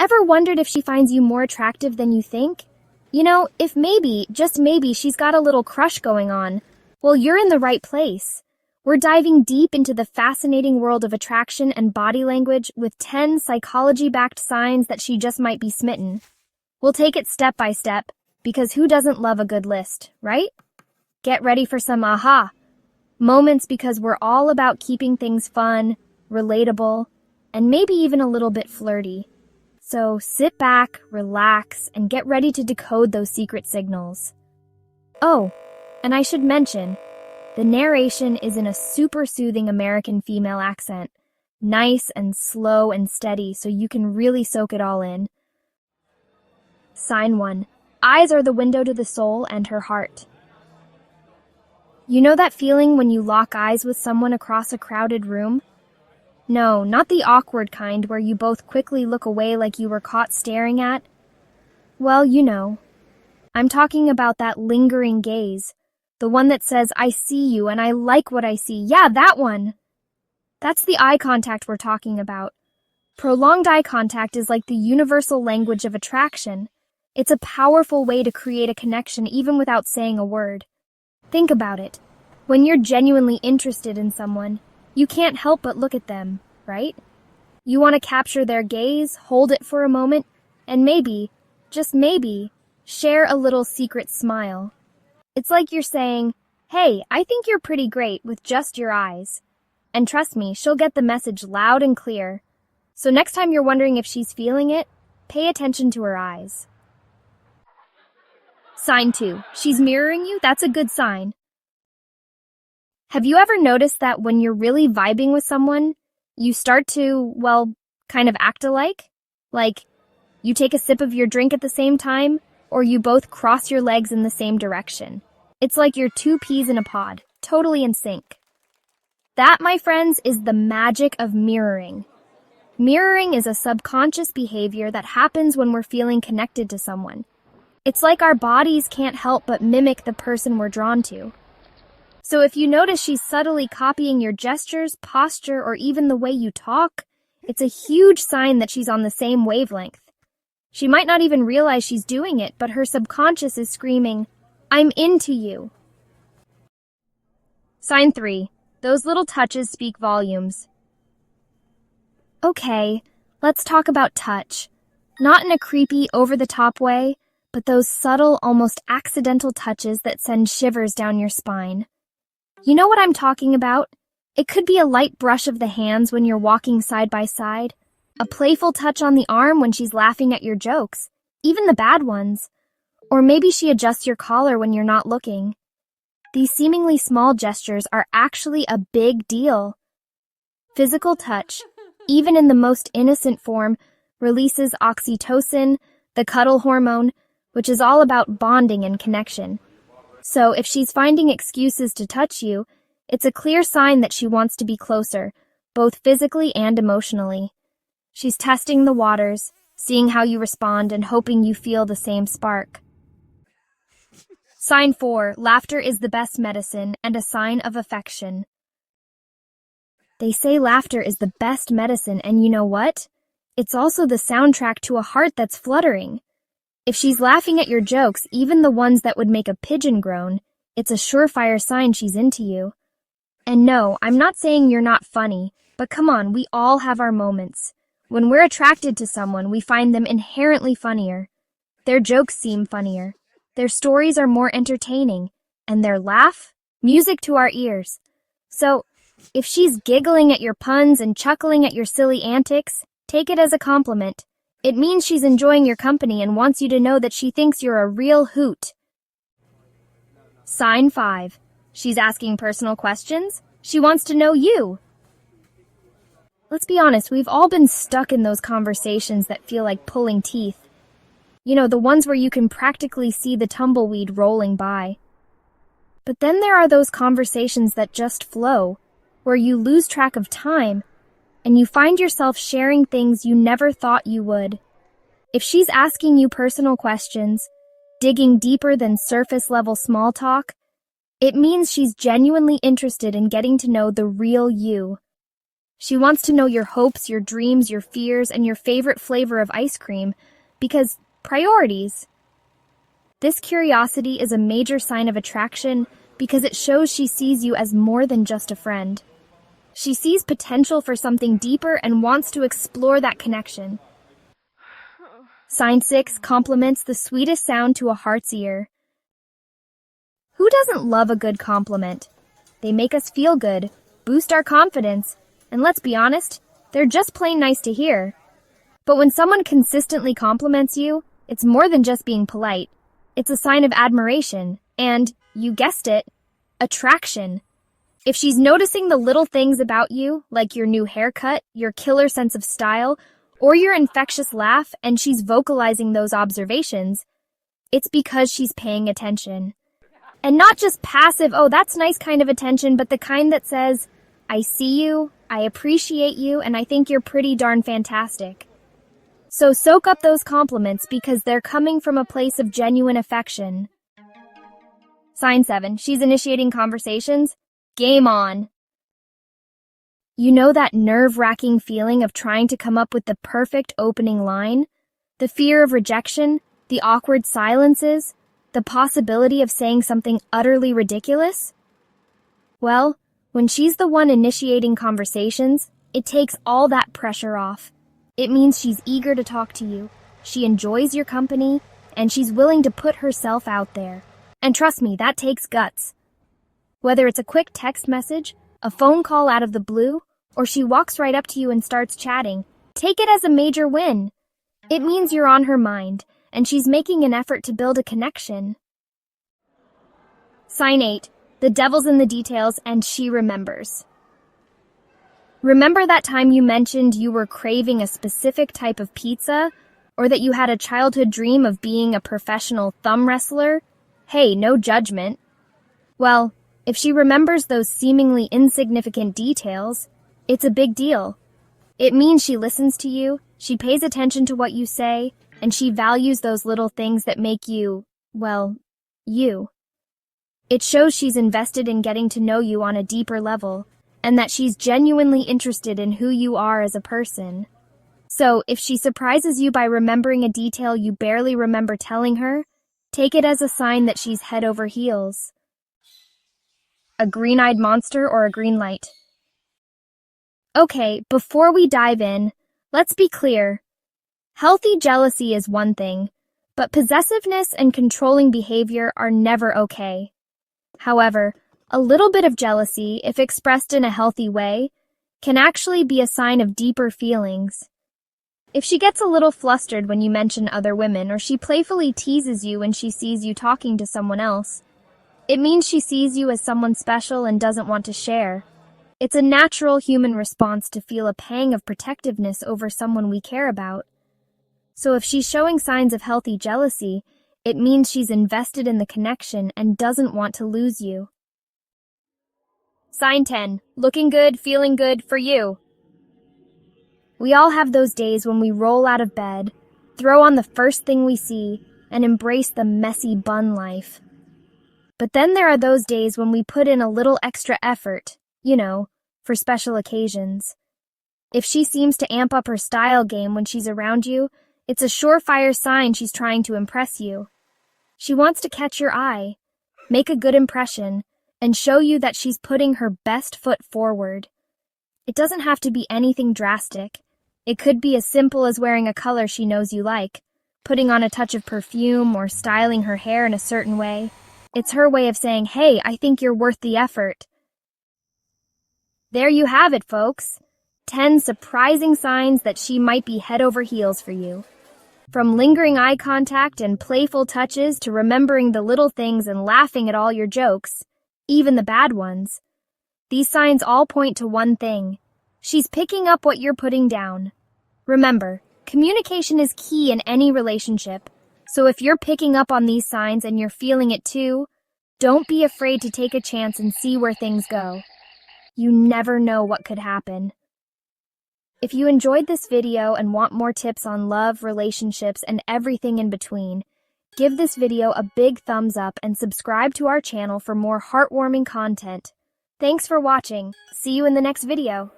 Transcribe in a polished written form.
Ever wondered if she finds you more attractive than you think? You know, if maybe, just maybe, she's got a little crush going on, well, you're in the right place. We're diving deep into the fascinating world of attraction and body language with 10 psychology-backed signs that she just might be smitten. We'll take it step by step, because who doesn't love a good list, right? Get ready for some aha moments, because we're all about keeping things fun, relatable, and maybe even a little bit flirty. So sit back, relax, and get ready to decode those secret signals. Oh, and I should mention, the narration is in a super soothing American female accent, nice and slow and steady so you can really soak it all in. Sign 1. Eyes are the window to the soul and her heart. You know that feeling when you lock eyes with someone across a crowded room? No, not the awkward kind where you both quickly look away like you were caught staring at. Well, you know. I'm talking about that lingering gaze. The one that says, I see you and I like what I see. Yeah, that one. That's the eye contact we're talking about. Prolonged eye contact is like the universal language of attraction. It's a powerful way to create a connection even without saying a word. Think about it. When you're genuinely interested in someone, you can't help but look at them, right? You want to capture their gaze, hold it for a moment, and maybe, just maybe, share a little secret smile. It's like you're saying, hey, I think you're pretty great with just your eyes. And trust me, she'll get the message loud and clear. So next time you're wondering if she's feeling it, pay attention to her eyes. Sign 2. She's mirroring you. That's a good sign. Have you ever noticed that when you're really vibing with someone, you start to, well, kind of act alike? Like, you take a sip of your drink at the same time, or you both cross your legs in the same direction. It's like you're two peas in a pod, totally in sync. That, my friends, is the magic of mirroring. Mirroring is a subconscious behavior that happens when we're feeling connected to someone. It's like our bodies can't help but mimic the person we're drawn to. So if you notice she's subtly copying your gestures, posture, or even the way you talk, it's a huge sign that she's on the same wavelength. She might not even realize she's doing it, but her subconscious is screaming, I'm into you. Sign 3. Those little touches speak volumes. Okay, let's talk about touch. Not in a creepy, over-the-top way, but those subtle, almost accidental touches that send shivers down your spine. You know what I'm talking about? It could be a light brush of the hands when you're walking side by side, a playful touch on the arm when she's laughing at your jokes, even the bad ones. Or maybe she adjusts your collar when you're not looking. These seemingly small gestures are actually a big deal. Physical touch, even in the most innocent form, releases oxytocin, the cuddle hormone, which is all about bonding and connection. So if she's finding excuses to touch you, it's a clear sign that she wants to be closer, both physically and emotionally. She's testing the waters, seeing how you respond and hoping you feel the same spark. Sign 4. Laughter is the best medicine and a sign of affection. They say laughter is the best medicine, and you know what? It's also the soundtrack to a heart that's fluttering. If she's laughing at your jokes, even the ones that would make a pigeon groan, it's a surefire sign she's into you. And no, I'm not saying you're not funny, but come on, we all have our moments. When we're attracted to someone, we find them inherently funnier. Their jokes seem funnier. Their stories are more entertaining, and their laugh, music to our ears. So, if she's giggling at your puns and chuckling at your silly antics, take it as a compliment. It means she's enjoying your company and wants you to know that she thinks you're a real hoot. Sign 5. She's asking personal questions. She wants to know you. Let's be honest, we've all been stuck in those conversations that feel like pulling teeth. You know, the ones where you can practically see the tumbleweed rolling by. But then there are those conversations that just flow, where you lose track of time, and you find yourself sharing things you never thought you would. If she's asking you personal questions, digging deeper than surface-level small talk, it means she's genuinely interested in getting to know the real you. She wants to know your hopes, your dreams, your fears, and your favorite flavor of ice cream, because priorities. This curiosity is a major sign of attraction because it shows she sees you as more than just a friend. She sees potential for something deeper and wants to explore that connection. Sign 6 compliments the sweetest sound to a heart's ear. Who doesn't love a good compliment? They make us feel good, boost our confidence, and let's be honest, they're just plain nice to hear. But when someone consistently compliments you, it's more than just being polite. It's a sign of admiration and, you guessed it, attraction. If she's noticing the little things about you, like your new haircut, your killer sense of style, or your infectious laugh, and she's vocalizing those observations, it's because she's paying attention. And not just passive, oh, that's nice kind of attention, but the kind that says, I see you, I appreciate you, and I think you're pretty darn fantastic. So soak up those compliments because they're coming from a place of genuine affection. Sign 7, she's initiating conversations. Game on. You know that nerve-wracking feeling of trying to come up with the perfect opening line? The fear of rejection, the awkward silences, the possibility of saying something utterly ridiculous? Well, when she's the one initiating conversations, it takes all that pressure off. It means she's eager to talk to you, she enjoys your company, and she's willing to put herself out there. And trust me, that takes guts. Whether it's a quick text message, a phone call out of the blue, or she walks right up to you and starts chatting, take it as a major win. It means you're on her mind, and she's making an effort to build a connection. Sign 8, the devil's in the details, and she remembers. Remember that time you mentioned you were craving a specific type of pizza, or that you had a childhood dream of being a professional thumb wrestler? Hey, no judgment. Well, if she remembers those seemingly insignificant details, it's a big deal. It means she listens to you, she pays attention to what you say, and she values those little things that make you, well, you. It shows she's invested in getting to know you on a deeper level, and that she's genuinely interested in who you are as a person. So, if she surprises you by remembering a detail you barely remember telling her, take it as a sign that she's head over heels. A green-eyed monster or a green light? Okay, before we dive in, let's be clear. Healthy jealousy is one thing, but possessiveness and controlling behavior are never okay. However, a little bit of jealousy, if expressed in a healthy way, can actually be a sign of deeper feelings. If she gets a little flustered when you mention other women, or she playfully teases you when she sees you talking to someone else, it means she sees you as someone special and doesn't want to share. It's a natural human response to feel a pang of protectiveness over someone we care about. So if she's showing signs of healthy jealousy, it means she's invested in the connection and doesn't want to lose you. Sign 10, looking good, feeling good for you. We all have those days when we roll out of bed, throw on the first thing we see, and embrace the messy bun life. But then there are those days when we put in a little extra effort, for special occasions. If she seems to amp up her style game when she's around you, it's a surefire sign she's trying to impress you. She wants to catch your eye, make a good impression, and show you that she's putting her best foot forward. It doesn't have to be anything drastic. It could be as simple as wearing a color she knows you like, putting on a touch of perfume, or styling her hair in a certain way. It's her way of saying, hey, I think you're worth the effort. There you have it, folks. 10 surprising signs that she might be head over heels for you. From lingering eye contact and playful touches to remembering the little things and laughing at all your jokes, even the bad ones. These signs all point to one thing. She's picking up what you're putting down. Remember, communication is key in any relationship. So if you're picking up on these signs and you're feeling it too, don't be afraid to take a chance and see where things go. You never know what could happen. If you enjoyed this video and want more tips on love, relationships, and everything in between, give this video a big thumbs up and subscribe to our channel for more heartwarming content. Thanks for watching. See you in the next video.